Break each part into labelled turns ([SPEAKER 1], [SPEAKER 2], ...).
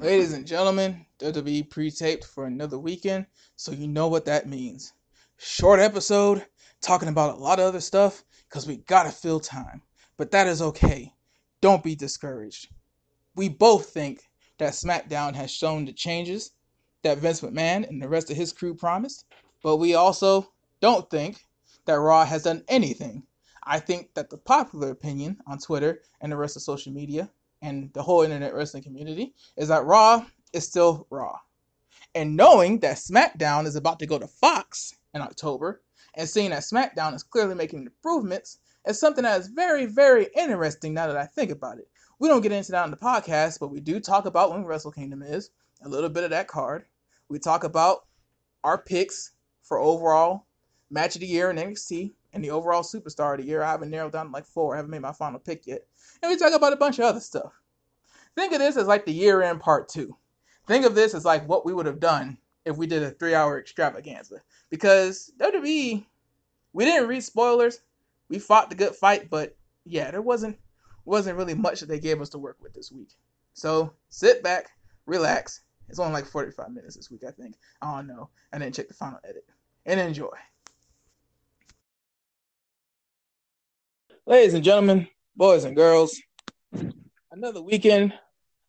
[SPEAKER 1] Ladies and gentlemen, WWE pre-taped for another weekend, so you know what that means. Short episode, talking about a lot of other stuff, because we gotta fill time. But that is okay. Don't be discouraged. We both think that SmackDown has shown the changes that Vince McMahon and the rest of his crew promised, but we also don't think that Raw has done anything. I think that the popular opinion on Twitter and the rest of social media and the whole internet wrestling community is that Raw is still Raw. And knowing that SmackDown is about to go to Fox in October, and seeing that SmackDown is clearly making improvements, is something that is very, very interesting now that I think about it. We don't get into that on the podcast, but we do talk about when Wrestle Kingdom is, a little bit of that card. We talk about our picks for overall match of the year in NXT and the overall superstar of the year. I haven't narrowed down to like 4. I haven't made my final pick yet. And we talk about a bunch of other stuff. Think of this as like the year-end part 2. Think of this as like what we would have done if we did a 3-hour extravaganza. Because WWE, we didn't read spoilers. We fought the good fight, but yeah, there wasn't really much that they gave us to work with this week. So sit back, relax. It's only like 45 minutes this week, I think. I don't know. And then check the final edit. And enjoy. Ladies and gentlemen, boys and girls, another weekend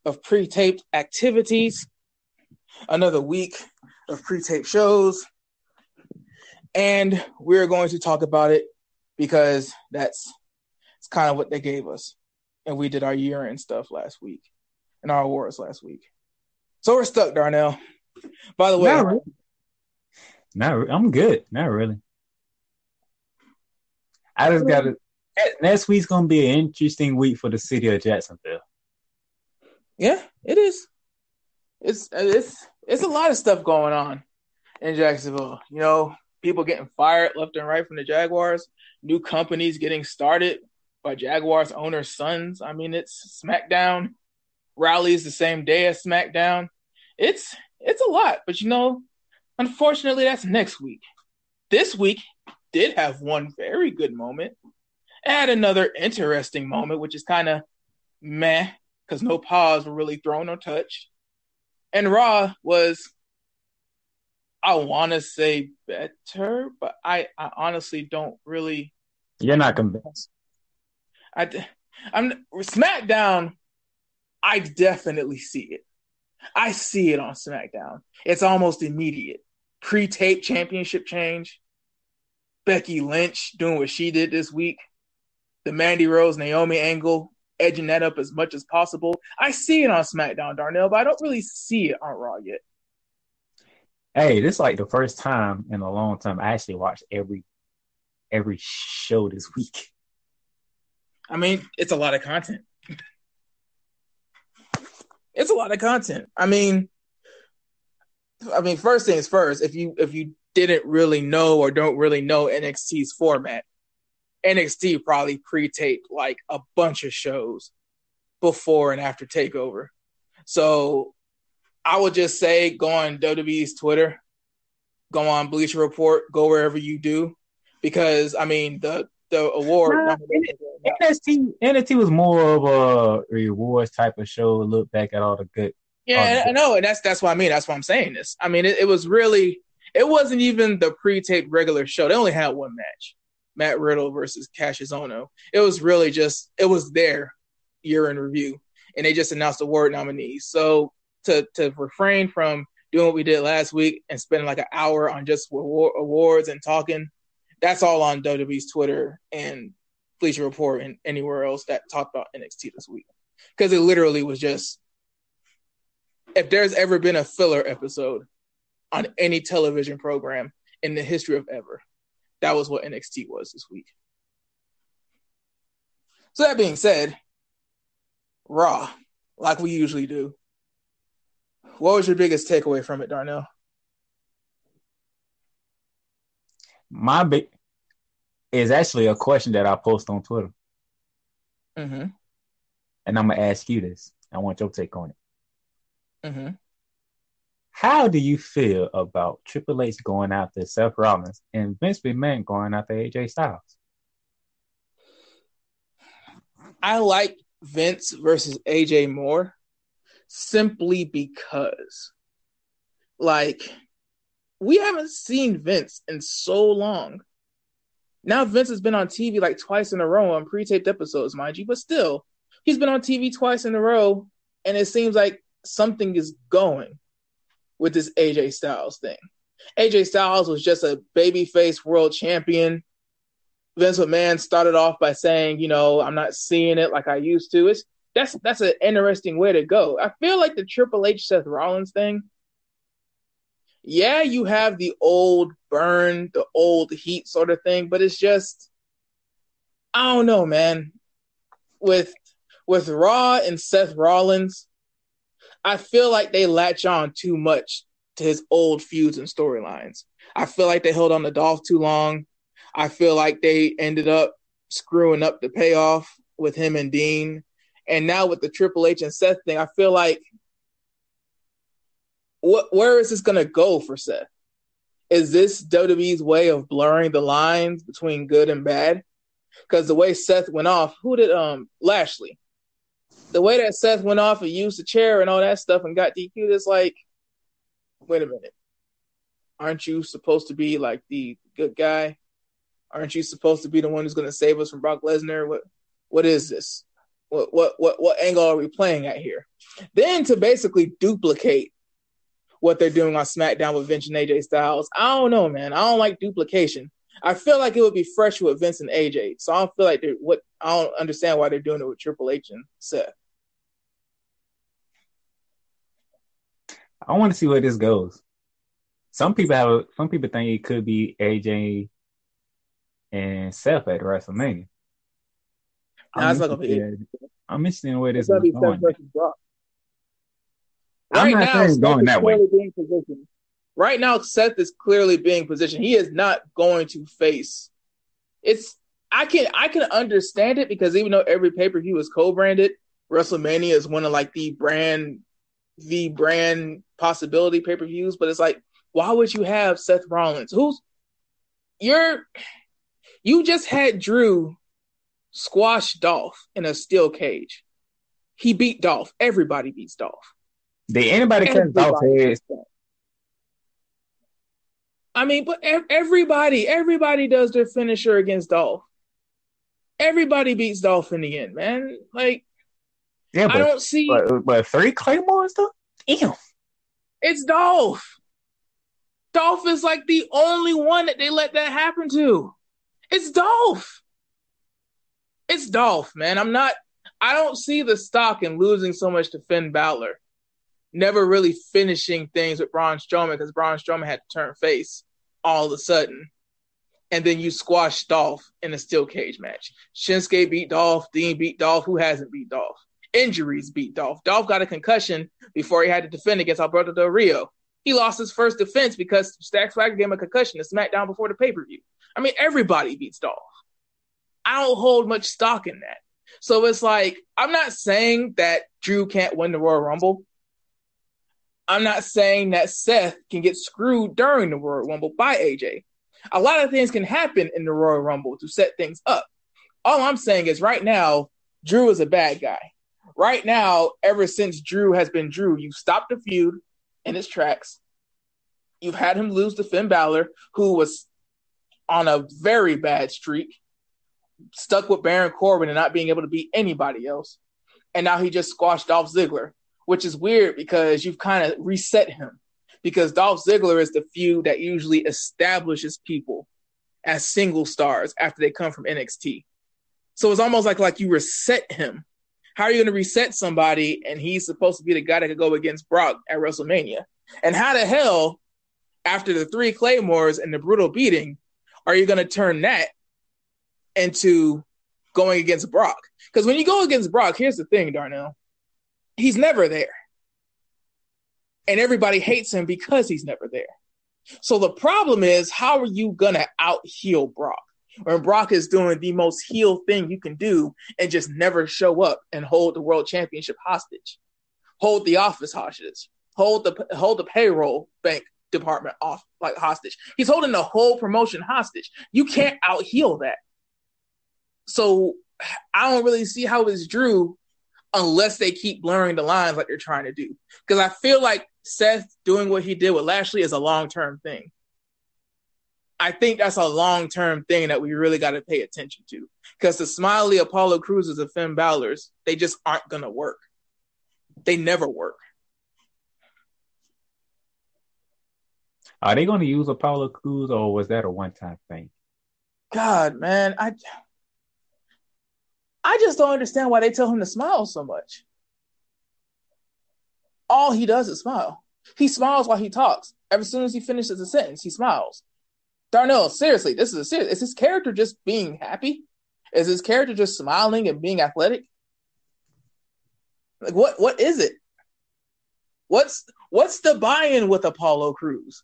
[SPEAKER 1] of pre-taped activities, another week of pre-taped shows, and we're going to talk about it because it's kind of what they gave us. And we did our year-end stuff last week and our awards last week. So we're stuck, Darnell. By the way,
[SPEAKER 2] I'm good. Not really. I just got to. Next week's gonna be an interesting week for the city of Jacksonville.
[SPEAKER 1] Yeah, it is. It's a lot of stuff going on in Jacksonville. You know, people getting fired left and right from the Jaguars. New companies getting started by Jaguars owners' sons. I mean, it's SmackDown rallies the same day as SmackDown. It's a lot, but you know, unfortunately, that's next week. This week did have one very good moment. It had another interesting moment, which is kind of meh, because no paws were really thrown or touched. And Raw was, I want to say better, but I honestly don't really.
[SPEAKER 2] You're not convinced.
[SPEAKER 1] I'm SmackDown. I definitely see it. I see it on SmackDown. It's almost immediate. Pre-tape championship change. Becky Lynch doing what she did this week. The Mandy Rose Naomi angle, edging that up as much as possible. I see it on SmackDown, Darnell, but I don't really see it on Raw yet.
[SPEAKER 2] Hey, this is like the first time in a long time I actually watched every show this week.
[SPEAKER 1] I mean, it's a lot of content. It's a lot of content. I mean, first things first, if you didn't really know or don't really know NXT's format, NXT probably pre-taped like a bunch of shows before and after TakeOver. So I would just say go on WWE's Twitter, go on Bleacher Report, go wherever you do, because I mean the award.
[SPEAKER 2] NXT was more of a rewards type of show. Look back at all the good.
[SPEAKER 1] Yeah, I know, and that's what I mean. That's why I'm saying this. I mean, it wasn't even the pre-taped regular show. They only had one match. Matt Riddle versus Cassius Ohno. It was really just, it was their year in review, and they just announced award nominees. So to refrain from doing what we did last week and spending like an hour on just awards and talking, that's all on WWE's Twitter and Bleacher Report and anywhere else that talked about NXT this week. Because it literally was just, if there's ever been a filler episode on any television program in the history of ever, that was what NXT was this week. So that being said, Raw, like we usually do. What was your biggest takeaway from it, Darnell?
[SPEAKER 2] My big is actually a question that I post on Twitter.
[SPEAKER 1] Mm-hmm.
[SPEAKER 2] And I'm going to ask you this. I want your take on it.
[SPEAKER 1] Mm-hmm.
[SPEAKER 2] How do you feel about Triple H going after Seth Rollins and Vince McMahon going after AJ Styles?
[SPEAKER 1] I like Vince versus AJ more simply because, like, we haven't seen Vince in so long. Now Vince has been on TV like twice in a row on pre-taped episodes, mind you, but still, he's been on TV twice in a row, and it seems like something is going with this AJ Styles thing. AJ Styles was just a babyface world champion. Vince McMahon started off by saying, I'm not seeing it like I used to. That's an interesting way to go. I feel like the Triple H Seth Rollins thing, yeah, you have the old burn, the old heat sort of thing, but it's just, I don't know, man. With Raw and Seth Rollins, I feel like they latch on too much to his old feuds and storylines. I feel like they held on to Dolph too long. I feel like they ended up screwing up the payoff with him and Dean. And now with the Triple H and Seth thing, I feel like, where is this going to go for Seth? Is this WWE's way of blurring the lines between good and bad? Because the way Seth went off, who did Lashley? The way that Seth went off and used the chair and all that stuff and got DQ'd, it's like, wait a minute. Aren't you supposed to be like the good guy? Aren't you supposed to be the one who's going to save us from Brock Lesnar? What is this? What angle are we playing at here? Then to basically duplicate what they're doing on SmackDown with Vince and AJ Styles, I don't know, man. I don't like duplication. I feel like it would be fresh with Vince and AJ. So I don't feel like I don't understand why they're doing it with Triple H and Seth.
[SPEAKER 2] I want to see where this goes. Some people think it could be AJ and Seth at WrestleMania. I'm interested in where this is going.
[SPEAKER 1] Right now, Seth going that way. Right now, Seth is clearly being positioned. He is not going to face. I can understand it because even though every pay-per-view is co-branded, WrestleMania is one of like the brand possibility pay-per-views. But it's like, why would you have Seth Rollins? You just had Drew squash Dolph in a steel cage. He beat Dolph. Everybody beats Dolph.
[SPEAKER 2] Did anybody cut Dolph's head?
[SPEAKER 1] I mean, but everybody does their finisher against Dolph. Everybody beats Dolph in the end, man. Like, yeah, I don't see.
[SPEAKER 2] But 3 Claymores though? Damn.
[SPEAKER 1] It's Dolph. Dolph is like the only one that they let that happen to. It's Dolph. It's Dolph, man. I don't see the stock in losing so much to Finn Balor. Never really finishing things with Braun Strowman because Braun Strowman had to turn face all of a sudden. And then you squash Dolph in a steel cage match. Shinsuke beat Dolph. Dean beat Dolph. Who hasn't beat Dolph? Injuries beat Dolph. Dolph got a concussion before he had to defend against Alberto Del Rio. He lost his first defense because Stack Swagger gave him a concussion to SmackDown before the pay-per-view. I mean, everybody beats Dolph. I don't hold much stock in that. So it's like, I'm not saying that Drew can't win the Royal Rumble. I'm not saying that Seth can get screwed during the Royal Rumble by AJ. A lot of things can happen in the Royal Rumble to set things up. All I'm saying is right now, Drew is a bad guy. Right now, ever since Drew has been Drew, you've stopped the feud in its tracks. You've had him lose to Finn Balor, who was on a very bad streak, stuck with Baron Corbin and not being able to beat anybody else. And now he just squashed Dolph Ziggler, which is weird because you've kind of reset him. Because Dolph Ziggler is the feud that usually establishes people as single stars after they come from NXT. So it's almost like you reset him. How are you going to reset somebody and he's supposed to be the guy that could go against Brock at WrestleMania? And how the hell, after the 3 Claymores and the brutal beating, are you going to turn that into going against Brock? Because when you go against Brock, here's the thing, Darnell. He's never there. And everybody hates him because he's never there. So the problem is, how are you going to out-heel Brock? When Brock is doing the most heel thing you can do and just never show up and hold the world championship hostage. Hold the office hostage. Hold the payroll bank department off like hostage. He's holding the whole promotion hostage. You can't out-heel that. So I don't really see how it's Drew unless they keep blurring the lines like they're trying to do. Because I feel like Seth doing what he did with Lashley is a long-term thing. I think that's a long-term thing that we really got to pay attention to. Because the smiley Apollo Crews and Finn Balor's, they just aren't going to work. They never work.
[SPEAKER 2] Are they going to use Apollo Crews, or was that a one-time thing?
[SPEAKER 1] God, man, I just don't understand why they tell him to smile so much. All he does is smile. He smiles while he talks. As soon as he finishes a sentence, he smiles. Darnell, seriously, this is serious. Is his character just being happy? Is his character just smiling and being athletic? Like what is it? What's the buy-in with Apollo Crews?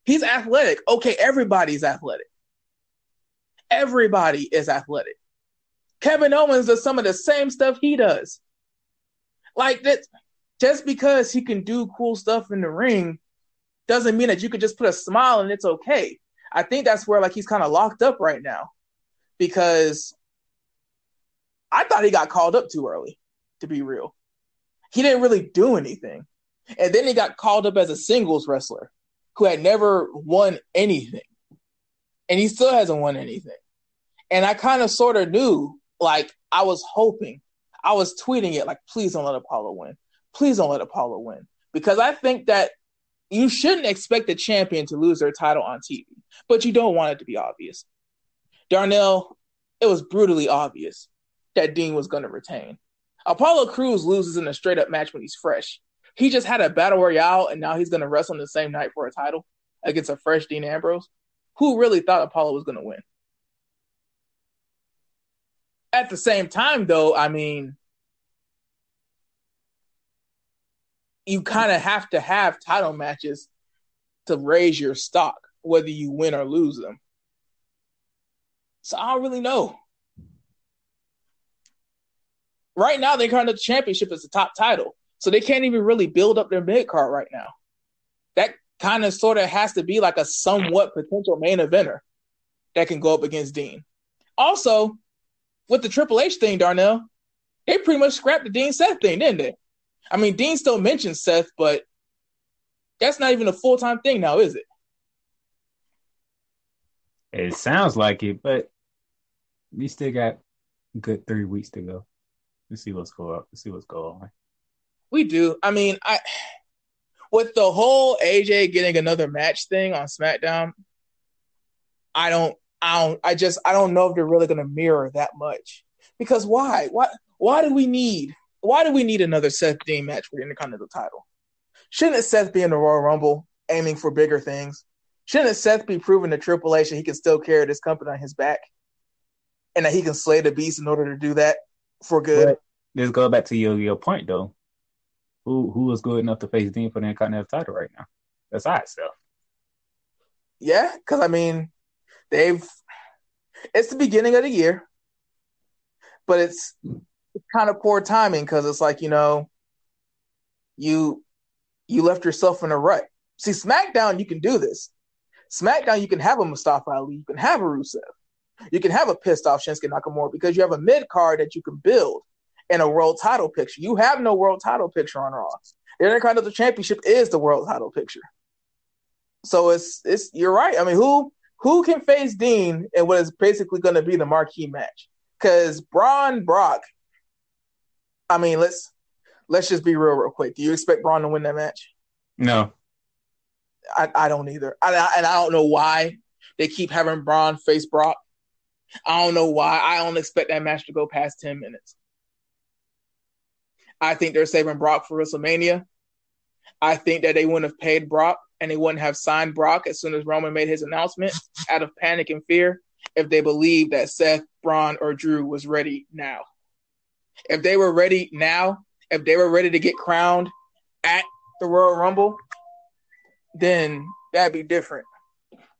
[SPEAKER 1] He's athletic. Okay, everybody's athletic. Everybody is athletic. Kevin Owens does some of the same stuff he does. Like that, just because he can do cool stuff in the ring doesn't mean that you could just put a smile and it's okay. I think that's where like he's kind of locked up right now, because I thought he got called up too early, to be real. He didn't really do anything. And then he got called up as a singles wrestler who had never won anything. And he still hasn't won anything. And I kind of sort of knew, like, I was hoping, I was tweeting it, like, please don't let Apollo win. Please don't let Apollo win. Because I think that you shouldn't expect the champion to lose their title on TV, but you don't want it to be obvious. Darnell, it was brutally obvious that Dean was going to retain. Apollo Crews loses in a straight-up match when he's fresh. He just had a battle royale, and now he's going to wrestle on the same night for a title against a fresh Dean Ambrose. Who really thought Apollo was going to win? At the same time, though, I mean, you kind of have to have title matches to raise your stock, whether you win or lose them. So I don't really know. Right now, they're kind of the championship as the top title. So they can't even really build up their mid-card right now. That kind of sort of has to be like a somewhat potential main eventer that can go up against Dean. Also, with the Triple H thing, Darnell, they pretty much scrapped the Dean-Seth thing, didn't they? I mean, Dean still mentions Seth, but that's not even a full-time thing now, is it?
[SPEAKER 2] It sounds like it, but we still got a good 3 weeks to go. Let's see what's going on.
[SPEAKER 1] We do. I mean, with the whole AJ getting another match thing on SmackDown, I don't know if they're really going to mirror that much. Because why? Why do we need another Seth Dean match for the Intercontinental title? Shouldn't Seth be in the Royal Rumble aiming for bigger things? Shouldn't Seth be proving to Triple H that he can still carry this company on his back and that he can slay the beast in order to do that for good?
[SPEAKER 2] But let's go back to your point, though. Who is good enough to face Dean for the Intercontinental title right now? That's Seth.
[SPEAKER 1] Yeah, because I mean, it's the beginning of the year, but it's kind of poor timing because it's like, you left yourself in a rut. See, SmackDown, you can do this. SmackDown, you can have a Mustafa Ali, you can have a Rusev, you can have a pissed off Shinsuke Nakamura because you have a mid card that you can build in a world title picture. You have no world title picture on Raw. The Intercontinental Championship is the world title picture. So it's you're right. I mean, who can face Dean in what is basically going to be the marquee match? Because Braun Brock, I mean, let's just be real quick. Do you expect Braun to win that match?
[SPEAKER 2] No.
[SPEAKER 1] I don't either. And I don't know why they keep having Braun face Brock. I don't know why. I don't expect that match to go past 10 minutes. I think they're saving Brock for WrestleMania. I think that they wouldn't have paid Brock and they wouldn't have signed Brock as soon as Roman made his announcement out of panic and fear if they believed that Seth, Braun, or Drew was ready now. If they were ready now, if they were ready to get crowned at the Royal Rumble, then that'd be different.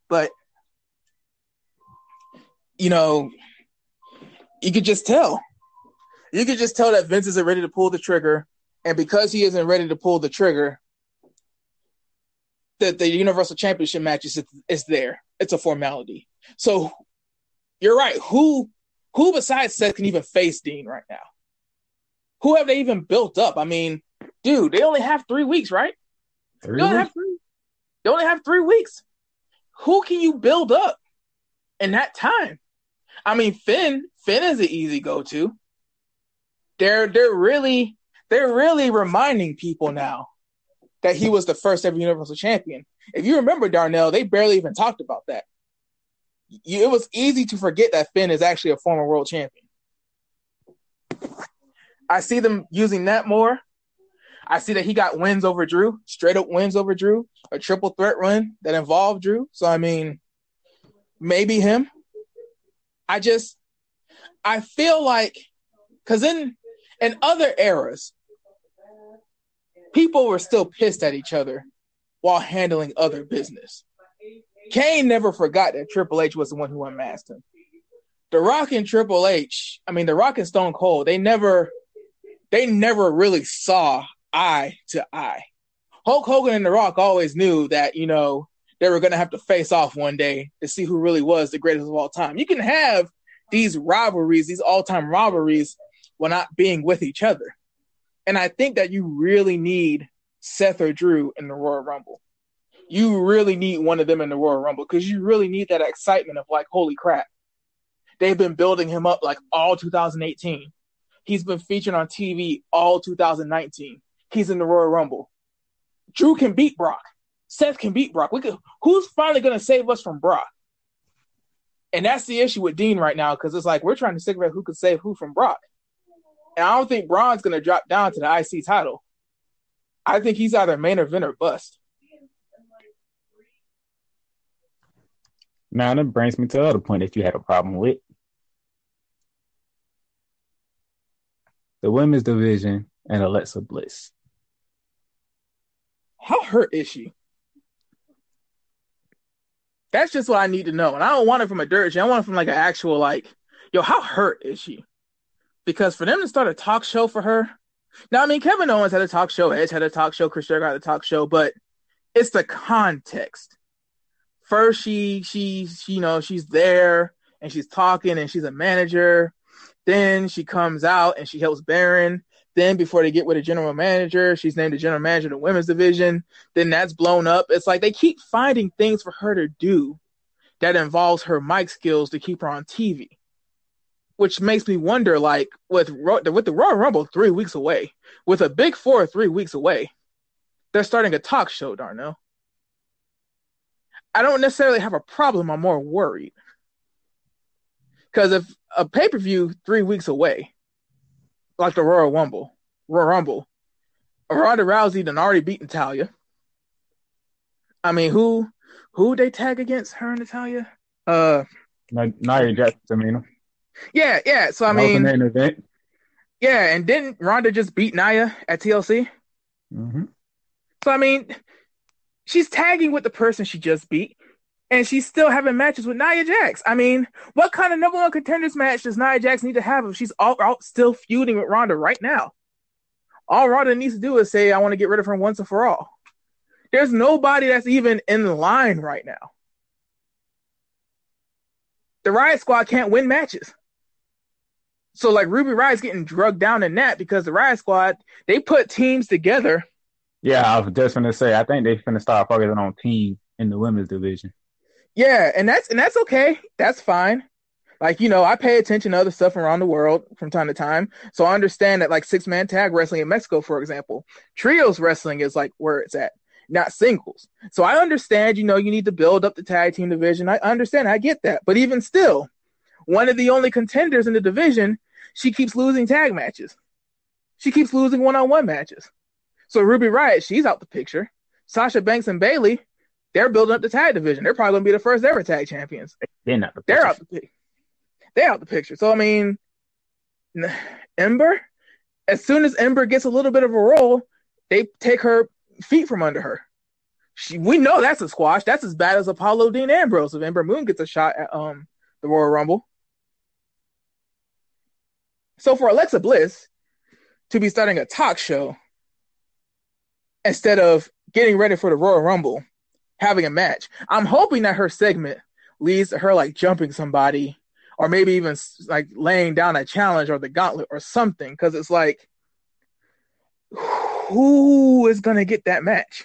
[SPEAKER 1] But, you could just tell. You could just tell that Vince isn't ready to pull the trigger. And because he isn't ready to pull the trigger, the Universal Championship match is there. It's a formality. So you're right. Who Who besides Seth can even face Dean right now? Who have they even built up? I mean, dude, they only have 3 weeks, right? They only have 3 weeks. Who can you build up in that time? I mean, Finn is an easy go-to. They're really reminding people now that he was the first ever Universal Champion. If you remember, Darnell, they barely even talked about that. It was easy to forget that Finn is actually a former world champion. I see them using that more. I see that he got wins over Drew, straight up wins over Drew, a triple threat run that involved Drew. So, I mean, maybe him. I feel like, because in other eras, people were still pissed at each other while handling other business. Kane never forgot that Triple H was the one who unmasked him. The Rock and Triple H, I mean, The Rock and Stone Cold, they never really saw eye to eye. Hulk Hogan and The Rock always knew that, you know, they were going to have to face off one day to see who really was the greatest of all time. You can have these rivalries, these all-time rivalries, while not being with each other. And I think that you really need Seth or Drew in the Royal Rumble. You really need one of them in the Royal Rumble because you really need that excitement of like, holy crap. They've been building him up like all 2018. He's been featured on TV all 2019. He's in the Royal Rumble. Drew can beat Brock. Seth can beat Brock. Who's finally going to save us from Brock? And that's the issue with Dean right now because it's like we're trying to figure out who could save who from Brock. And I don't think Braun's going to drop down to the IC title. I think he's either main event or bust.
[SPEAKER 2] Now, that brings me to the other point that you had a problem with. The women's division and Alexa Bliss.
[SPEAKER 1] How hurt is she? That's just what I need to know. And I don't want it from a dirt sheet. I want it from like an actual like, yo, how hurt is she? Because for them to start a talk show for her. Now, I mean, Kevin Owens had a talk show. Edge had a talk show. Chris Jericho had a talk show. But it's the context. First, she's there and she's talking and she's a manager. Then she comes out and she helps Baron. Then before they get with a general manager, she's named the general manager of the women's division. Then that's blown up. It's like they keep finding things for her to do that involves her mic skills to keep her on TV. Which makes me wonder, like, with the Royal Rumble 3 weeks away, with a Big Four 3 weeks away, they're starting a talk show, Darnell. I don't necessarily have a problem. I'm more worried. Because if a pay-per-view 3 weeks away, like the Royal Rumble, Ronda Rousey done already beat Natalya. I mean, who they tag against her and Natalya?
[SPEAKER 2] Nia Jackson,
[SPEAKER 1] Yeah. So I mean, main event. Yeah, and didn't Ronda just beat Nia at TLC?
[SPEAKER 2] Mm-hmm.
[SPEAKER 1] So I mean, she's tagging with the person she just beat, and she's still having matches with Nia Jax. I mean, what kind of number one contenders match does Nia Jax need to have if she's all still feuding with Ronda right now? All Ronda needs to do is say, I want to get rid of her once and for all. There's nobody that's even in line right now. The Riot Squad can't win matches. So, like, Ruby Riot's getting drugged down in that because the Riot Squad, they put teams together.
[SPEAKER 2] Yeah, I was just going to say, I think they're going to start focusing on teams in the women's division.
[SPEAKER 1] Yeah, and that's okay. That's fine. Like, I pay attention to other stuff around the world from time to time. So I understand that, like, 6-man tag wrestling in Mexico, for example, trios wrestling is, like, where it's at, not singles. So I understand, you need to build up the tag team division. I understand. I get that. But even still, one of the only contenders in the division, she keeps losing tag matches. She keeps losing one-on-one matches. So Ruby Riott, she's out the picture. Sasha Banks and Bayley, they're building up the tag division. They're probably going to be the first ever tag champions. They're out the picture. So, I mean, Ember, as soon as Ember gets a little bit of a roll, they take her feet from under her. We know that's a squash. That's as bad as Apollo Dean Ambrose if Ember Moon gets a shot at the Royal Rumble. So for Alexa Bliss to be starting a talk show instead of getting ready for the Royal Rumble, having a match, I'm hoping that her segment leads to her like jumping somebody or maybe even like laying down a challenge or the gauntlet or something, because it's like, who is gonna get that match?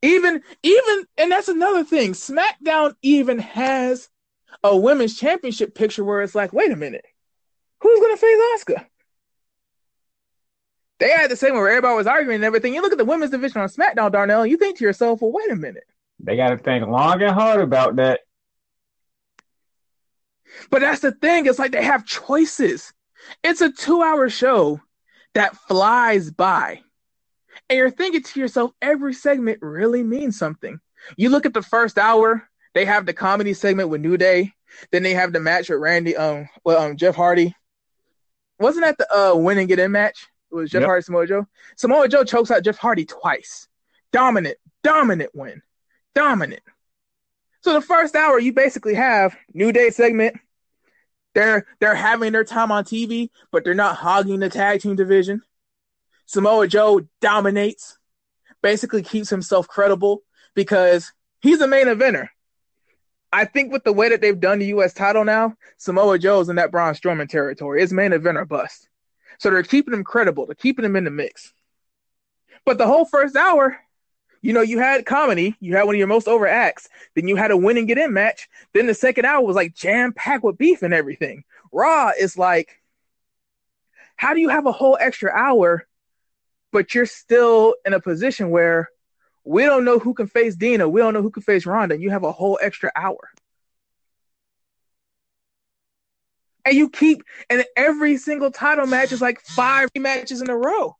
[SPEAKER 1] Even, and that's another thing. SmackDown even has a women's championship picture where it's like, wait a minute, who's gonna face Asuka? They had the segment where everybody was arguing and everything. You look at the women's division on SmackDown, Darnell, and you think to yourself, well, wait a minute.
[SPEAKER 2] They got to think long and hard about that.
[SPEAKER 1] But that's the thing. It's like they have choices. It's a 2-hour show that flies by. And you're thinking to yourself, every segment really means something. You look at the first hour, they have the comedy segment with New Day. Then they have the match with Jeff Hardy. Wasn't that the win and get in match? It was Jeff Hardy, Samoa Joe. Samoa Joe chokes out Jeff Hardy twice. Dominant win. Dominant. So the first hour, you basically have New Day segment. They're having their time on TV, but they're not hogging the tag team division. Samoa Joe dominates, basically keeps himself credible because he's a main eventer. I think with the way that they've done the U.S. title now, Samoa Joe's in that Braun Strowman territory. It's main event or bust. So they're keeping him credible. They're keeping him in the mix. But the whole first hour, you had comedy. You had one of your most over acts. Then you had a win and get in match. Then the second hour was like jam-packed with beef and everything. Raw is like, how do you have a whole extra hour, but you're still in a position where we don't know who can face Dina. We don't know who can face Ronda. And you have a whole extra hour. And every single title match is like 5 matches in a row.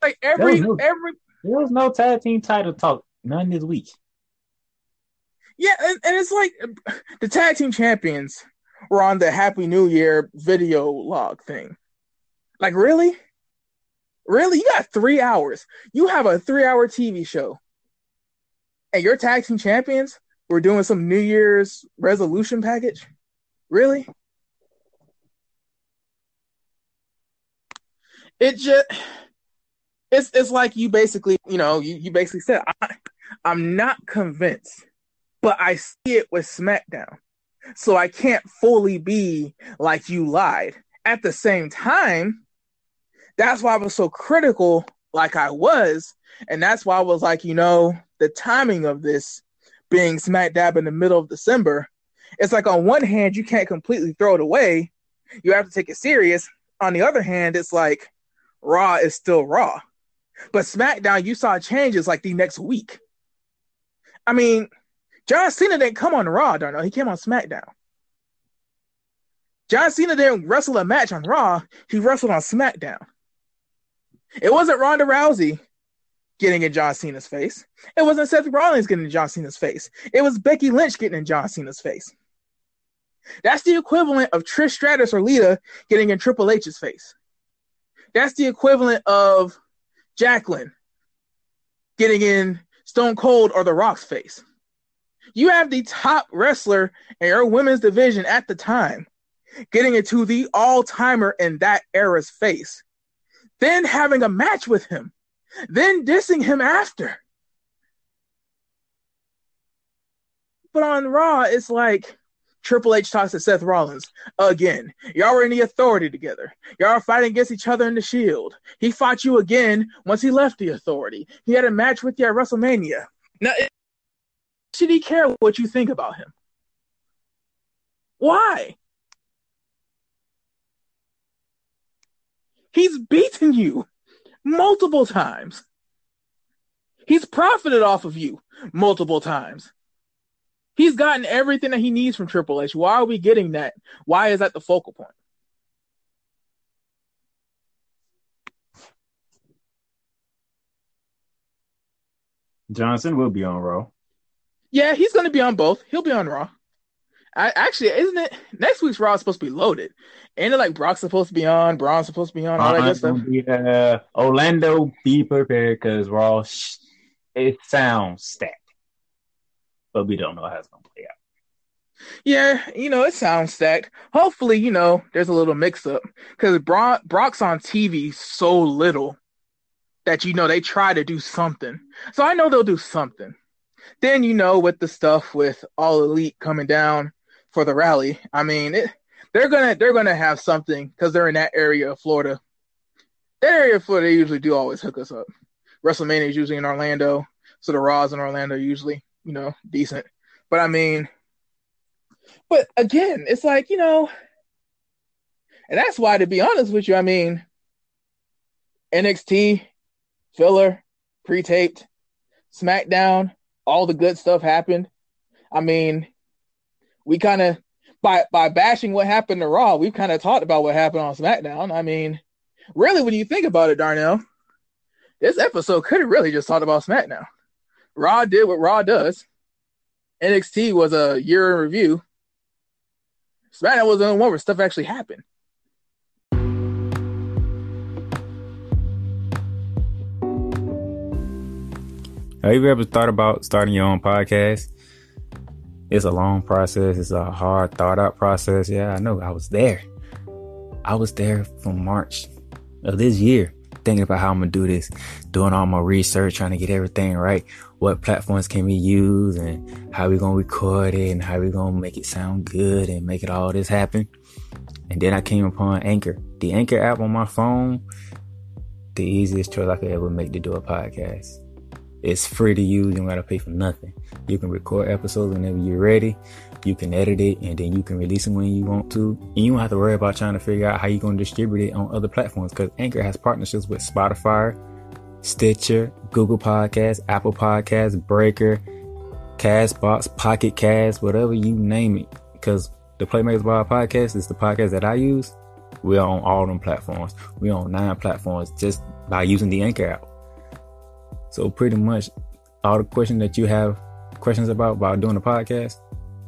[SPEAKER 1] Like there
[SPEAKER 2] was no tag team title talk, none this week.
[SPEAKER 1] Yeah, and it's like the tag team champions were on the Happy New Year video log thing. Like, really? Really? You got 3 hours. You have a 3-hour TV show. And your tag team champions were doing some New Year's resolution package? Really? It's like you basically, you basically said, I'm not convinced, but I see it with SmackDown. So I can't fully be like you lied. At the same time, that's why I was so critical like I was. And that's why I was like, the timing of this being smack dab in the middle of December, it's like on one hand, you can't completely throw it away. You have to take it serious. On the other hand, it's like Raw is still Raw. But SmackDown, you saw changes like the next week. I mean, John Cena didn't come on Raw, Darnell. He came on SmackDown. John Cena didn't wrestle a match on Raw. He wrestled on SmackDown. It wasn't Ronda Rousey getting in John Cena's face. It wasn't Seth Rollins getting in John Cena's face. It was Becky Lynch getting in John Cena's face. That's the equivalent of Trish Stratus or Lita getting in Triple H's face. That's the equivalent of Jacqueline getting in Stone Cold or The Rock's face. You have the top wrestler in your women's division at the time getting into the all-timer in that era's face, then having a match with him, then dissing him after. But on Raw, it's like Triple H talks to Seth Rollins again. Y'all were in the Authority together. Y'all are fighting against each other in the Shield. He fought you again once he left the Authority. He had a match with you at WrestleMania. Now, should he care what you think about him? Why? He's beaten you multiple times. He's profited off of you multiple times. He's gotten everything that he needs from Triple H. Why are we getting that? Why is that the focal point?
[SPEAKER 2] Johnson will be on Raw.
[SPEAKER 1] Yeah, he's going to be on both. He'll be on Raw. Actually, isn't it? Next week's Raw is supposed to be loaded. Ain't it like Brock's supposed to be on, Braun's supposed to be on, all that good stuff?
[SPEAKER 2] Orlando, be prepared because Raw, it sounds stacked. But we don't know how it's going to play out.
[SPEAKER 1] Yeah, it sounds stacked. Hopefully, there's a little mix-up. Because Brock's on TV so little that, they try to do something. So I know they'll do something. Then, with the stuff with All Elite coming down for the rally, I mean, they're gonna have something because they're in that area of Florida. That area of Florida, they usually do always hook us up. WrestleMania is usually in Orlando, so the Raws in Orlando are usually, decent. But I mean, but again, it's like, and that's why, to be honest with you, I mean, NXT, filler, pre-taped, SmackDown, all the good stuff happened. I mean, we kind of, by bashing what happened to Raw, we've kind of talked about what happened on SmackDown. I mean, really, when you think about it, Darnell, this episode could have really just talked about SmackDown. Raw did what Raw does. NXT was a year in review. SmackDown was the only one where stuff actually happened.
[SPEAKER 2] Have you ever thought about starting your own podcast? It's a long process. It's a hard, thought out process. Yeah, I know. I was there. I was there from March of this year, thinking about how I'm going to do this, doing all my research, trying to get everything right. What platforms can we use and how we going to record it and how we going to make it sound good and make it all this happen. And then I came upon Anchor. The Anchor app on my phone, the easiest choice I could ever make to do a podcast. It's free to use. You don't got to pay for nothing. You can record episodes whenever you're ready. You can edit it and then you can release it when you want to. And you don't have to worry about trying to figure out how you're going to distribute it on other platforms because Anchor has partnerships with Spotify, Stitcher, Google Podcasts, Apple Podcasts, Breaker, Castbox, Pocket Cast, whatever you name it. Because the Playmakers Bar podcast is the podcast that I use. We're on all them platforms. We're on 9 platforms just by using the Anchor app. So pretty much all the questions that you have questions about doing a podcast,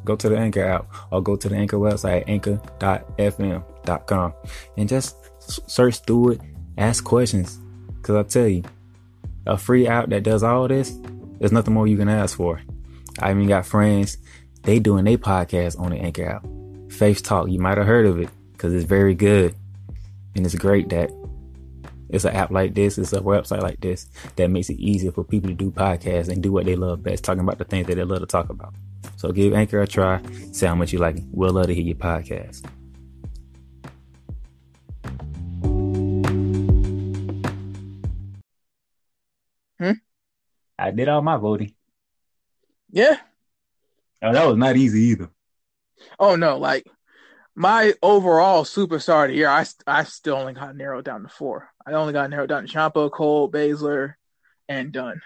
[SPEAKER 2] go to the Anchor app or go to the Anchor website, anchor.fm.com, and just search through it, ask questions. Because I tell you, a free app that does all this, there's nothing more you can ask for. I even got friends, they doing their podcast on the Anchor app. Faith Talk, you might have heard of it because it's very good. And it's great that it's an app like this, it's a website like this that makes it easier for people to do podcasts and do what they love best, talking about the things that they love to talk about. So give Anchor a try, see how much you like it. We'll love to hear your podcast. I did all my voting.
[SPEAKER 1] Yeah.
[SPEAKER 2] Oh, that was not easy either.
[SPEAKER 1] Oh, no, like, my overall superstar of the year, I still only got narrowed down to 4. I only got narrowed down to Ciampa, Cole, Baszler, and Dunn.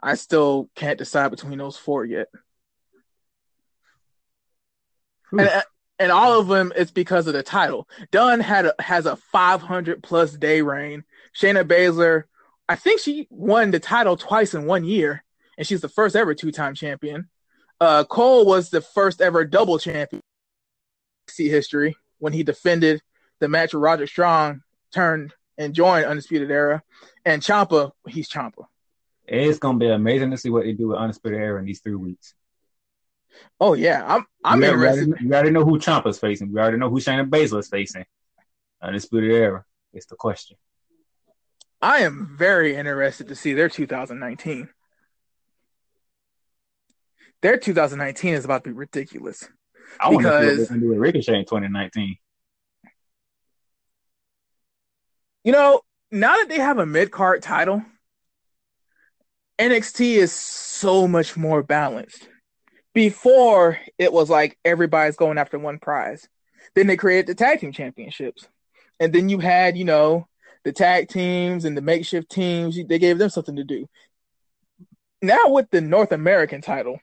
[SPEAKER 1] I still can't decide between those 4 yet. And all of them, it's because of the title. Dunn has a 500-plus day reign. Shayna Baszler, I think she won the title twice in 1 year, and she's the first ever 2-time champion. Cole was the first ever double champion. History when he defended the match with Roderick Strong, turned and joined Undisputed Era, and Ciampa, he's Ciampa.
[SPEAKER 2] It's gonna be amazing to see what they do with Undisputed Era in these 3 weeks.
[SPEAKER 1] Oh yeah, I'm interested.
[SPEAKER 2] We already know who Ciampa's facing. We already know who Shayna Baszler's facing. Undisputed Era is the question.
[SPEAKER 1] I am very interested to see their 2019. Their 2019 is about to be ridiculous.
[SPEAKER 2] I want to see what they're going to do with Ricochet in 2019.
[SPEAKER 1] Now that they have a mid-card title, NXT is so much more balanced. Before, it was like everybody's going after one prize. Then they created the tag team championships. And then you had, the tag teams and the makeshift teams. They gave them something to do. Now with the North American title,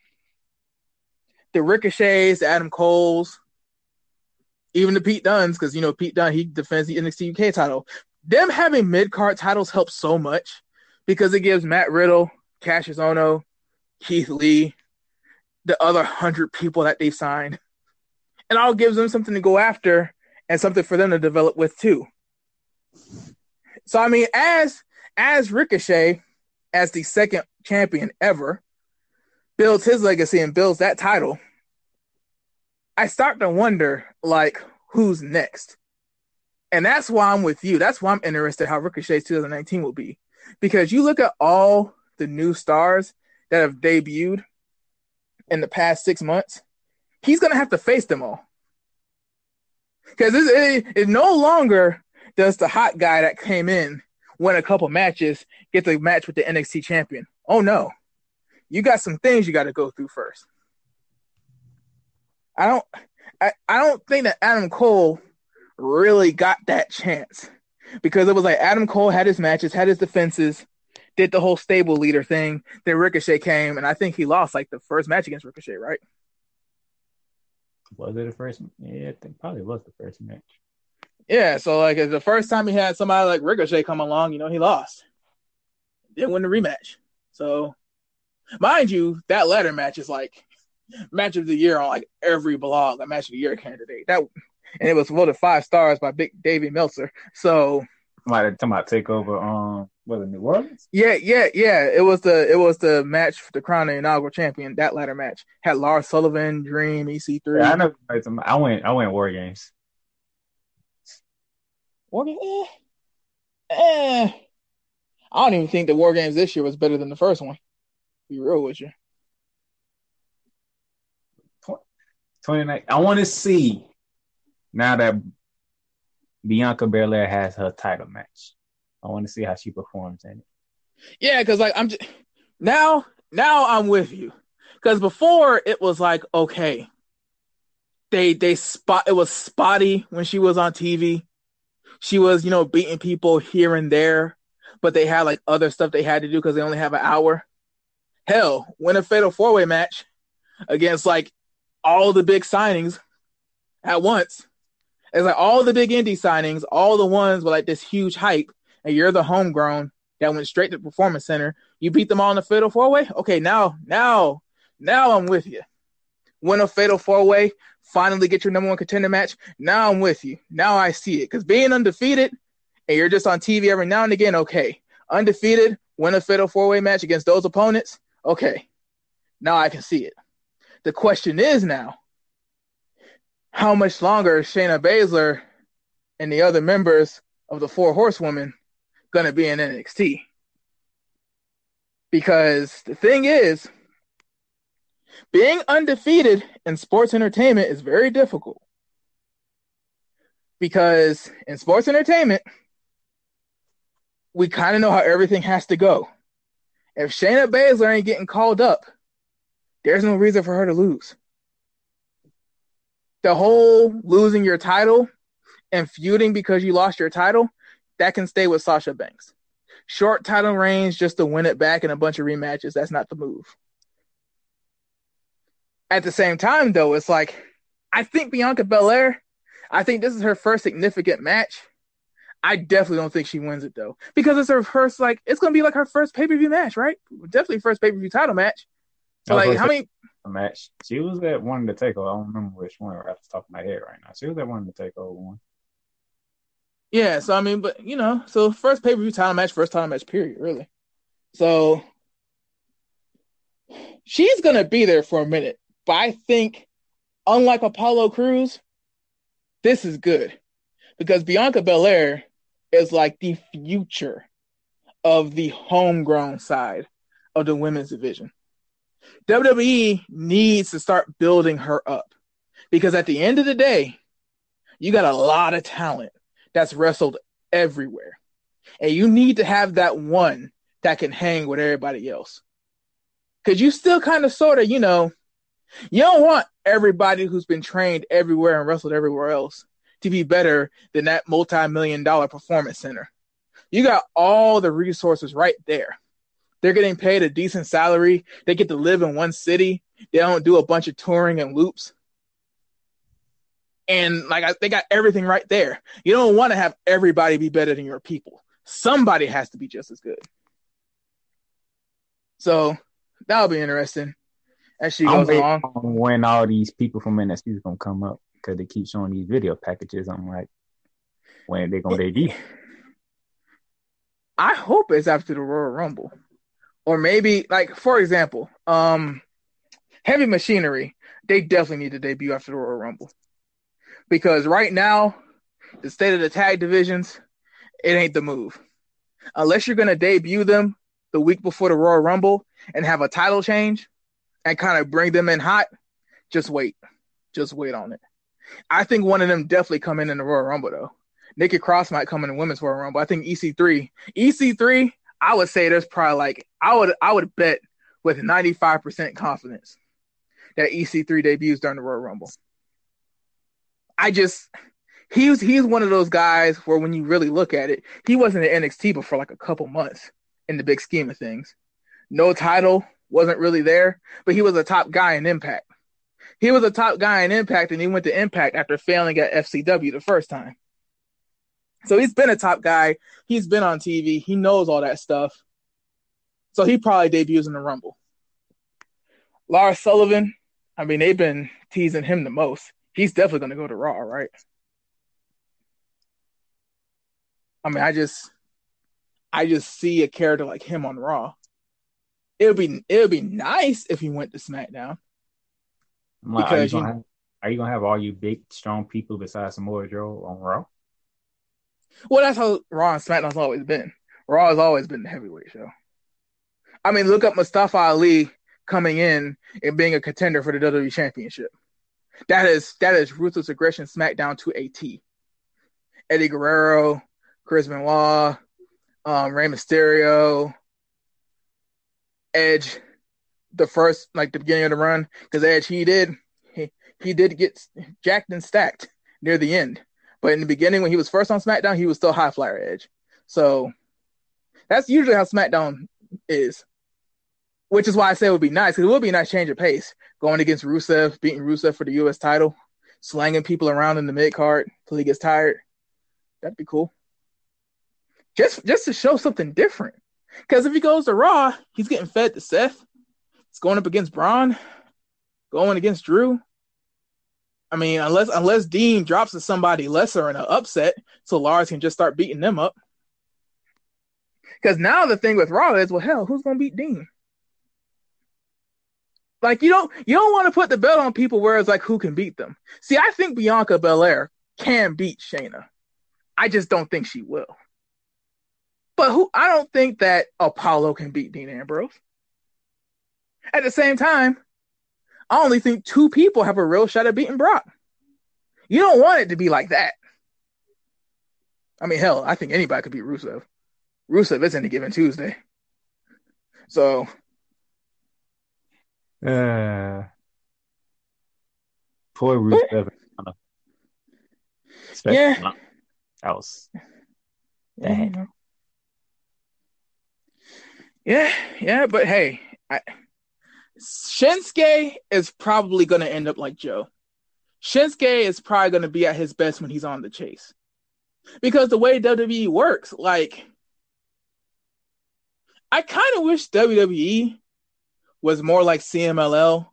[SPEAKER 1] the Ricochets, the Adam Coles, even the Pete Dunnes, because, Pete Dunne, he defends the NXT UK title. Them having mid-card titles helps so much because it gives Matt Riddle, Cassius Ohno, Keith Lee, the other 100 people that they've signed. And all gives them something to go after and something for them to develop with too. So, I mean, as Ricochet, as the second champion ever, builds his legacy and builds that title, I start to wonder, who's next? And that's why I'm with you. That's why I'm interested how Ricochet's 2019 will be. Because you look at all the new stars, that have debuted in the past 6 months, he's going to have to face them all. Because it no longer does the hot guy that came in, win a couple matches, get the match with the NXT champion. Oh, no. You got some things you got to go through first. I don't think that Adam Cole really got that chance. Because it was like Adam Cole had his matches, had his defenses, did the whole stable leader thing. Then Ricochet came, and I think he lost like the first match against Ricochet, right?
[SPEAKER 2] Was it the first? Yeah, I think probably was the first match.
[SPEAKER 1] Yeah, so like the first time he had somebody like Ricochet come along, he lost. Didn't win the rematch. So, mind you, that ladder match is like match of the year on like every blog, a match of the year candidate. And it was voted 5 stars by Big Davey Meltzer. So,
[SPEAKER 2] talking about takeover. Was it New Orleans?
[SPEAKER 1] Yeah. It was the match for the crown of the inaugural champion. That ladder match had Lars Sullivan, Dream, EC3.
[SPEAKER 2] Yeah, I know. I went War Games.
[SPEAKER 1] War Games? I don't even think the War Games this year was better than the first one. Be real with you.
[SPEAKER 2] 29. I want to see now that Bianca Belair has her title match. I want to see how she performs in it. Yeah,
[SPEAKER 1] because like now I'm with you. Because before it was like, okay, it was spotty when she was on TV. She was, beating people here and there, but they had like other stuff they had to do because they only have an hour. Hell, win a fatal 4-way match against like all the big signings at once. It's like all the big indie signings, all the ones with like this huge hype, and you're the homegrown that went straight to the Performance Center. You beat them all in the fatal 4-way? Okay, now I'm with you. Win a fatal 4-way, finally get your number 1 contender match. Now I'm with you. Now I see it. Because being undefeated and you're just on TV every now and again, okay. Undefeated, win a fatal 4-way match against those opponents, okay. Now I can see it. The question is now, how much longer is Shayna Baszler and the other members of the 4 Horsewomen going to be in NXT? Because the thing is, being undefeated in sports entertainment is very difficult. Because in sports entertainment, we kind of know how everything has to go. If Shayna Baszler ain't getting called up, there's no reason for her to lose. The whole losing your title and feuding because you lost your title, that can stay with Sasha Banks. Short title reigns just to win it back in a bunch of rematches, that's not the move. At the same time, though, it's like, I think Bianca Belair, I think this is her first significant match. I definitely don't think she wins it, though. Because it's her first, it's going to be like her first pay-per-view match, right? Definitely first pay-per-view title match. So, how many...
[SPEAKER 2] match. She was at one of the takeover. I don't remember which one off the top of my head right now. She was at one of the takeover one.
[SPEAKER 1] Yeah, so but so first pay-per-view title match, first title match, period, really. So she's gonna be there for a minute. But I think, unlike Apollo Crews, this is good. Because Bianca Belair is like the future of the homegrown side of the women's division. WWE needs to start building her up. Because at the end of the day, you got a lot of talent that's wrestled everywhere. And you need to have that one that can hang with everybody else. Because you still kind of sort of, you don't want everybody who's been trained everywhere and wrestled everywhere else to be better than that multi-million-dollar performance center. You got all the resources right there. They're getting paid a decent salary. They get to live in one city. They don't do a bunch of touring and loops. And they got everything right there. You don't want to have everybody be better than your people. Somebody has to be just as good. So that'll be interesting as she goes along.
[SPEAKER 2] When all these people from NXT is gonna come up because they keep showing these video packages. I'm like, when are they gonna debut?
[SPEAKER 1] I hope it's after the Royal Rumble, or maybe for example, Heavy Machinery. They definitely need to debut after the Royal Rumble. Because right now, the state of the tag divisions, it ain't the move. Unless you're going to debut them the week before the Royal Rumble and have a title change and kind of bring them in hot, just wait. Just wait on it. I think one of them definitely come in the Royal Rumble, though. Nikki Cross might come in the Women's Royal Rumble. I think EC3, I would say there's probably like, I would bet with 95% confidence that EC3 debuts during the Royal Rumble. He's one of those guys where when you really look at it, he wasn't in NXT but for like a couple months in the big scheme of things. No title, wasn't really there, but he was a top guy in Impact. He was a top guy in Impact, and he went to Impact after failing at FCW the first time. So he's been a top guy. He's been on TV. He knows all that stuff. So he probably debuts in the Rumble. Lars Sullivan, I mean, they've been teasing him the most. He's definitely going to go to Raw, right? I mean, I just see a character like him on Raw. It would be nice if he went to SmackDown.
[SPEAKER 2] Because are you gonna have all you big strong people besides Samoa Joe on Raw?
[SPEAKER 1] Well, that's how Raw and SmackDown's always been. Raw has always been the heavyweight show. I mean, look up Mustafa Ali coming in and being a contender for the WWE Championship. That is ruthless aggression SmackDown to a T. Eddie Guerrero, Chris Benoit, Rey Mysterio, Edge, the beginning of the run, because Edge he did get jacked and stacked near the end, but in the beginning when he was first on SmackDown, he was still high flyer Edge. So that's usually how SmackDown is, which is why I say it would be nice, because it would be a nice change of pace going against Rusev, beating Rusev for the U.S. title, slanging people around in the mid card till he gets tired. That'd be cool. Just to show something different. Because if he goes to Raw, he's getting fed to Seth. He's going up against Braun, going against Drew. I mean, unless Dean drops to somebody lesser in an upset, so Lars can just start beating them up. Because now the thing with Raw is, well, hell, who's going to beat Dean? Like, you don't want to put the belt on people where it's like, who can beat them? See, I think Bianca Belair can beat Shayna. I just don't think she will. But I don't think that Apollo can beat Dean Ambrose. At the same time, I only think 2 people have a real shot at beating Brock. You don't want it to be like that. I mean, hell, I think anybody could beat Rusev. Rusev is any given Tuesday. So.
[SPEAKER 2] Poor Rusev.
[SPEAKER 1] Yeah.
[SPEAKER 2] Else.
[SPEAKER 1] Yeah, but hey, Shinsuke is probably going to end up like Joe. Shinsuke is probably going to be at his best when he's on the chase. Because the way WWE works, like, I kind of wish WWE was more like CMLL,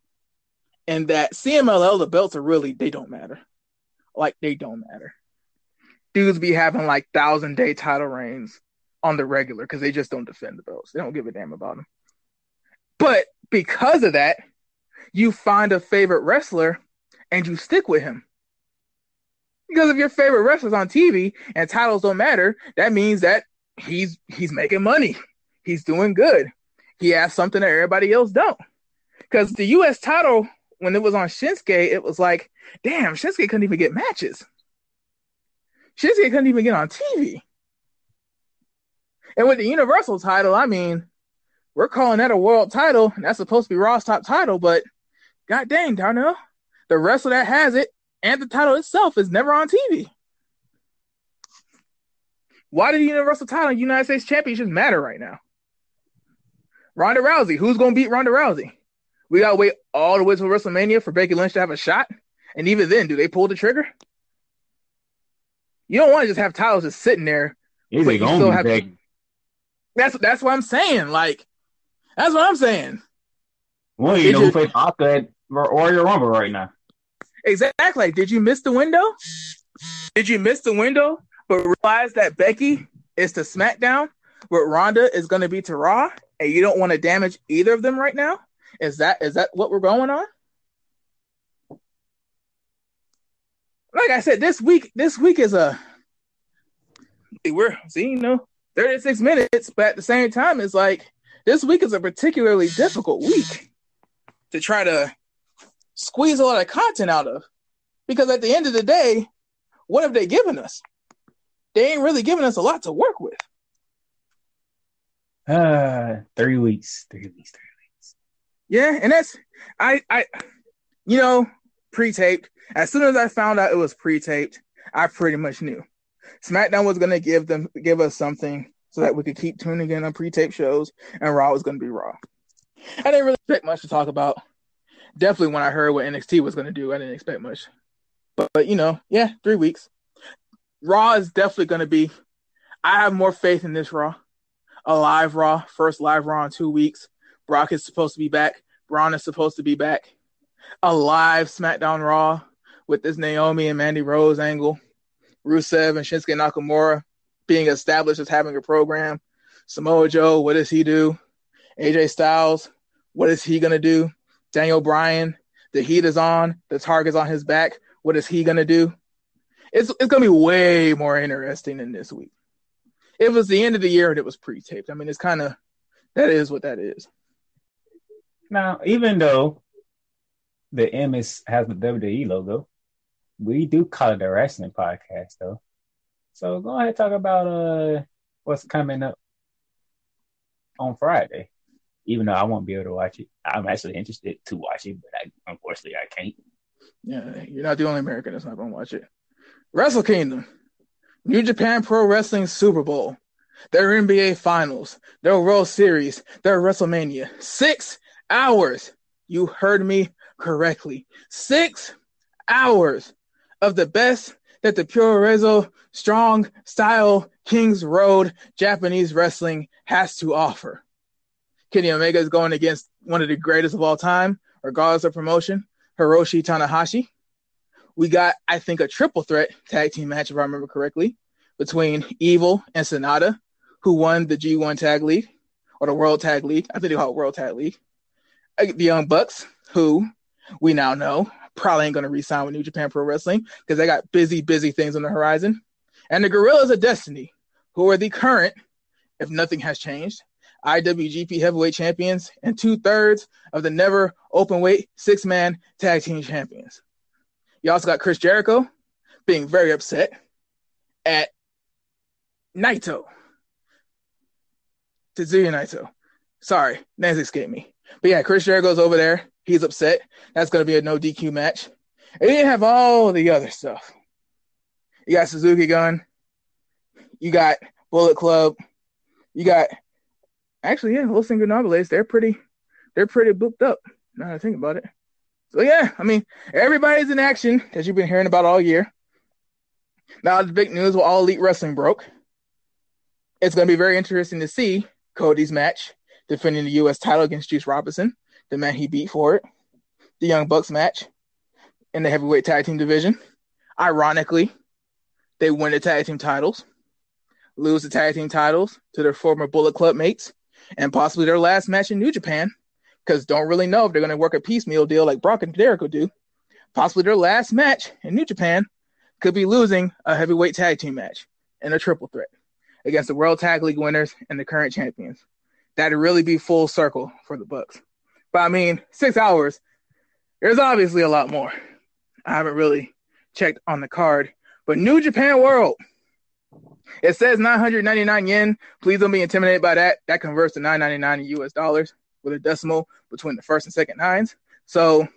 [SPEAKER 1] and that CMLL, the belts are really, they don't matter. Like, they don't matter. Dudes be having like 1,000-day title reigns on the regular because they just don't defend the belts. They don't give a damn about them. But because of that, you find a favorite wrestler and you stick with him. Because if your favorite wrestler's on TV and titles don't matter, that means that he's making money. He's doing good. He has something that everybody else don't. Because the U.S. title, when it was on Shinsuke, it was like, damn, Shinsuke couldn't even get matches. Shinsuke couldn't even get on TV. And with the Universal title, I mean, we're calling that a world title, and that's supposed to be Raw's top title, but god dang, Darnell, the wrestler that has it and the title itself is never on TV. Why do the Universal title and United States Championships matter right now? Ronda Rousey, who's going to beat Ronda Rousey? We got to wait all the way to WrestleMania for Becky Lynch to have a shot? And even then, do they pull the trigger? You don't want to just have titles just sitting there.
[SPEAKER 2] Is it going to be Becky?
[SPEAKER 1] That's what I'm saying. Like, that's what I'm saying.
[SPEAKER 2] Well, you know who plays Asuka at Royal Rumble right now.
[SPEAKER 1] Exactly. Did you miss the window? Did you miss the window, but realize that Becky is to SmackDown, but Ronda is going to be to Raw, and you don't want to damage either of them right now? Is that what we're going on? Like I said, this week is we're 36 minutes, but at the same time, it's like this week is a particularly difficult week to try to squeeze a lot of content out of. Because at the end of the day, what have they given us? They ain't really giving us a lot to work with.
[SPEAKER 2] 3 weeks.
[SPEAKER 1] Yeah, and that's I pre-taped. As soon as I found out it was pre-taped, I pretty much knew SmackDown was gonna give us something so that we could keep tuning in on pre-tape shows, and Raw was gonna be Raw. I didn't really expect much to talk about. Definitely when I heard what NXT was gonna do, I didn't expect much. But 3 weeks. Raw is definitely gonna be. I have more faith in this Raw. A live Raw, first live Raw in 2 weeks. Brock is supposed to be back. Braun is supposed to be back. A live SmackDown Raw with this Naomi and Mandy Rose angle. Rusev and Shinsuke Nakamura being established as having a program. Samoa Joe, what does he do? AJ Styles, what is he going to do? Daniel Bryan, the heat is on. The target's on his back. What is he going to do? It's going to be way more interesting than this week. It was the end of the year and it was pre-taped. I mean, it's kind of, that is what that is.
[SPEAKER 2] Now, even though the M has the WWE logo, we do call it a wrestling podcast, though. So go ahead and talk about what's coming up on Friday. Even though I won't be able to watch it, I'm actually interested to watch it, but unfortunately I can't.
[SPEAKER 1] Yeah, you're not the only American that's not going to watch it. Wrestle Kingdom, New Japan Pro Wrestling Super Bowl, their NBA Finals, their World Series, their WrestleMania. 6 hours. You heard me correctly. 6 hours of the best that the Puroresu strong style Kings Road Japanese wrestling has to offer. Kenny Omega is going against one of the greatest of all time, regardless of promotion, Hiroshi Tanahashi. We got, I think, a triple threat tag team match, if I remember correctly, between Evil and Sonata, who won the G1 Tag League, or the World Tag League. I think they call it World Tag League. The Young Bucks, who we now know probably ain't going to re-sign with New Japan Pro Wrestling because they got busy things on the horizon. And the Gorillas of Destiny, who are the current, if nothing has changed, IWGP Heavyweight Champions and 2/3 of the never openweight 6-man tag team champions. You also got Chris Jericho being very upset at Naito. Tetsuya Naito. Sorry, names escaped me. But yeah, Chris Jericho's over there. He's upset. That's going to be a no DQ match. And you have all the other stuff. You got Suzuki Gun. You got Bullet Club. You got, actually, yeah, Los Ingobernables. They're pretty booked up, now that I think about it. So yeah, I mean, everybody's in action that you've been hearing about all year. Now the big news, All Elite Wrestling broke. It's going to be very interesting to see Cody's match, defending the U.S. title against Juice Robinson, the man he beat for it. The Young Bucks match in the heavyweight tag team division. Ironically, they win the tag team titles, lose the tag team titles to their former Bullet Club mates, and possibly their last match in New Japan, because don't really know if they're going to work a piecemeal deal like Brock and Jericho do. Possibly their last match in New Japan could be losing a heavyweight tag team match in a triple threat against the World Tag League winners and the current champions. That'd really be full circle for the Bucks. But I mean, 6 hours, there's obviously a lot more. I haven't really checked on the card. But New Japan World, it says 999 yen. Please don't be intimidated by that. That converts to 999 in US dollars with a decimal between the first and second nines. So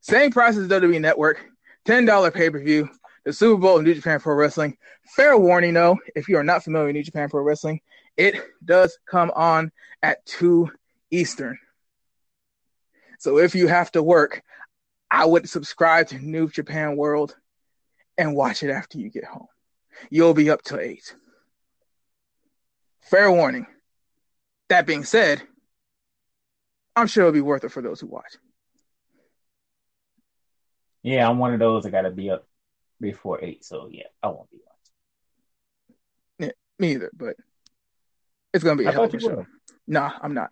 [SPEAKER 1] same price as WWE Network, $10 pay-per-view, the Super Bowl of New Japan Pro Wrestling. Fair warning, though, if you are not familiar with New Japan Pro Wrestling, it does come on at 2 Eastern. So if you have to work, I would subscribe to New Japan World and watch it after you get home. You'll be up till 8. Fair warning. That being said, I'm sure it'll be worth it for those who watch.
[SPEAKER 2] Yeah, I'm one of those that got to be up before 8, so yeah, I won't be watching.
[SPEAKER 1] Yeah, me either, but it's going to be a hell of a show.
[SPEAKER 2] Were.
[SPEAKER 1] Nah, I'm not.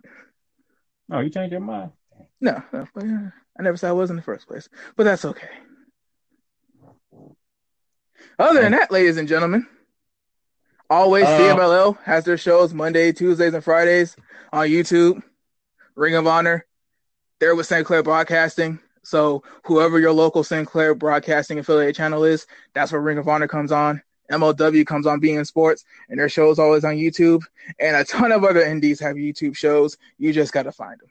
[SPEAKER 2] Oh, you changed your mind?
[SPEAKER 1] No, I never said I was in the first place, but that's okay. Other than that, ladies and gentlemen, Always,
[SPEAKER 2] Uh,
[SPEAKER 1] CMLL has their shows Monday, Tuesdays, and Fridays on YouTube. Ring of Honor, they're with St. Clair Broadcasting. So whoever your local St. Clair Broadcasting affiliate channel is, that's where Ring of Honor comes on. MLW comes on beIN Sports, and their show's always on YouTube. And a ton of other indies have YouTube shows. You just got to find them.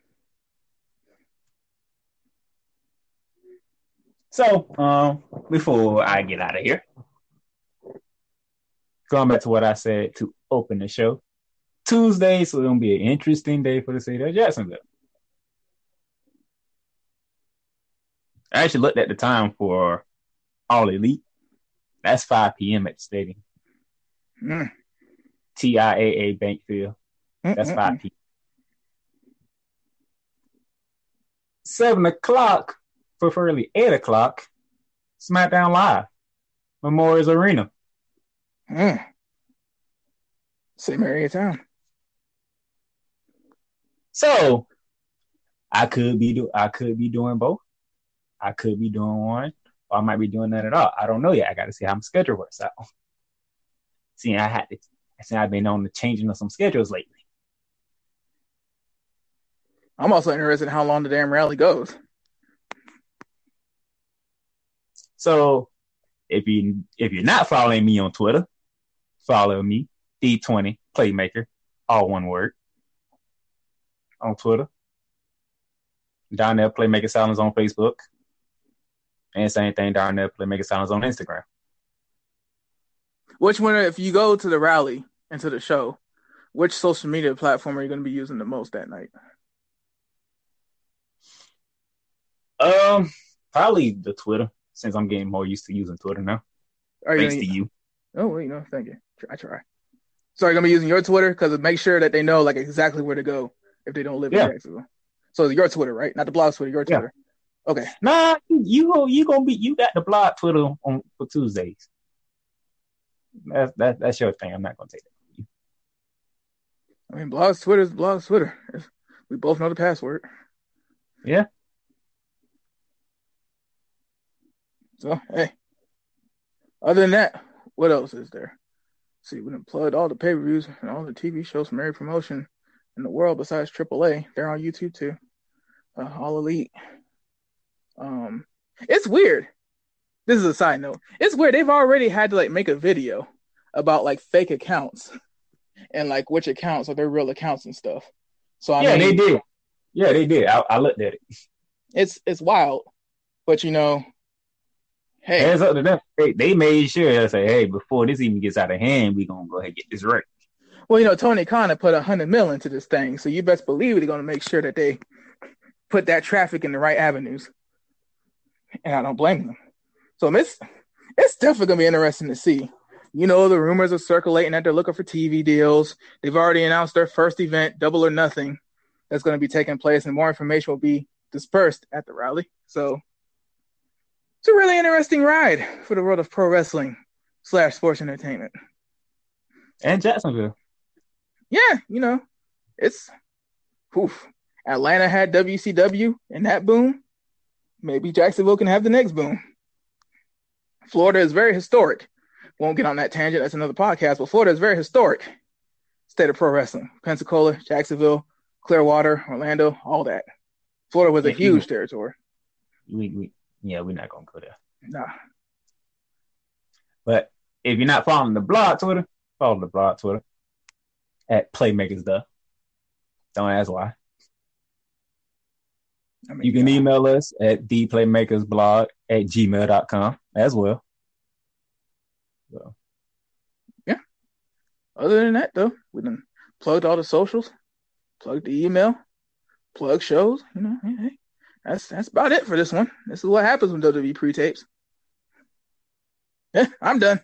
[SPEAKER 2] So, before I get out of here, going back to what I said to open the show, Tuesday, so it's going to be an interesting day for the city of Jacksonville. I actually looked at the time for All Elite. That's 5 p.m. at the stadium. TIAA Bank Field. That's 5 p.m. 7 o'clock, preferably 8 o'clock, SmackDown Live, Memorials Arena.
[SPEAKER 1] Same area of town.
[SPEAKER 2] So I could be doing both. I could be doing one, or I might be doing none at all. I don't know yet. I got to see how my schedule works out. I've been on the changing of some schedules lately.
[SPEAKER 1] I'm also interested in how long the damn rally goes.
[SPEAKER 2] So if you're not following me on Twitter, follow me, D20 Playmaker, all one word, on Twitter. Down there, Playmaker Silence on Facebook. And same thing down there, Playmaker Silence on Instagram.
[SPEAKER 1] Which one, if you go to the rally and to the show, which social media platform are you going to be using the most that night?
[SPEAKER 2] Probably the Twitter, since I'm getting more used to using Twitter now. Thanks to you.
[SPEAKER 1] Oh, well, thank you. I try. So you're going to be using your Twitter because make sure that they know like exactly where to go if they don't live in Jacksonville. So your Twitter, right? Not the blog's Twitter, your Twitter. Yeah. Okay.
[SPEAKER 2] Nah, you got the blog Twitter for Tuesdays. That's your thing. I'm not gonna take that from you.
[SPEAKER 1] I mean, blog's Twitter is blog's Twitter. We both know the password.
[SPEAKER 2] Yeah.
[SPEAKER 1] So hey. Other than that, what else is there? See, we done plugged all the pay-per-views and all the TV shows from every promotion in the world besides AAA. They're on YouTube too. All Elite. It's weird. This is a side note. It's weird. They've already had to like make a video about like fake accounts and like which accounts are their real accounts and stuff. So I mean,
[SPEAKER 2] they did. Yeah, they did. I looked at it.
[SPEAKER 1] It's wild, but hey,
[SPEAKER 2] hands up to them. They made sure to say, hey, before this even gets out of hand, we gonna go ahead and get this right.
[SPEAKER 1] Well, Tony Khan put $100 million into this thing, so you best believe they're gonna make sure that they put that traffic in the right avenues. And I don't blame them. So it's definitely gonna be interesting to see. The rumors are circulating that they're looking for TV deals. They've already announced their first event, Double or Nothing, that's going to be taking place, and more information will be dispersed at the rally. So it's a really interesting ride for the world of pro wrestling / sports entertainment.
[SPEAKER 2] And Jacksonville.
[SPEAKER 1] Yeah, it's Atlanta had WCW and that boom. Maybe Jacksonville can have the next boom. Florida is very historic. Won't get on that tangent. That's another podcast. But Florida is very historic. State of pro wrestling. Pensacola, Jacksonville, Clearwater, Orlando, all that. Florida was a huge territory.
[SPEAKER 2] We're not going to go there.
[SPEAKER 1] Nah.
[SPEAKER 2] But if you're not following the blog Twitter, follow the blog Twitter at Playmakers Duh. Don't ask why. You can email us at theplaymakersblog@gmail.com as well. So.
[SPEAKER 1] Yeah. Other than that, though, we done plugged all the socials, plugged the email, plugged shows. Hey, that's about it for this one. This is what happens when WWE pre-tapes. Yeah, I'm done.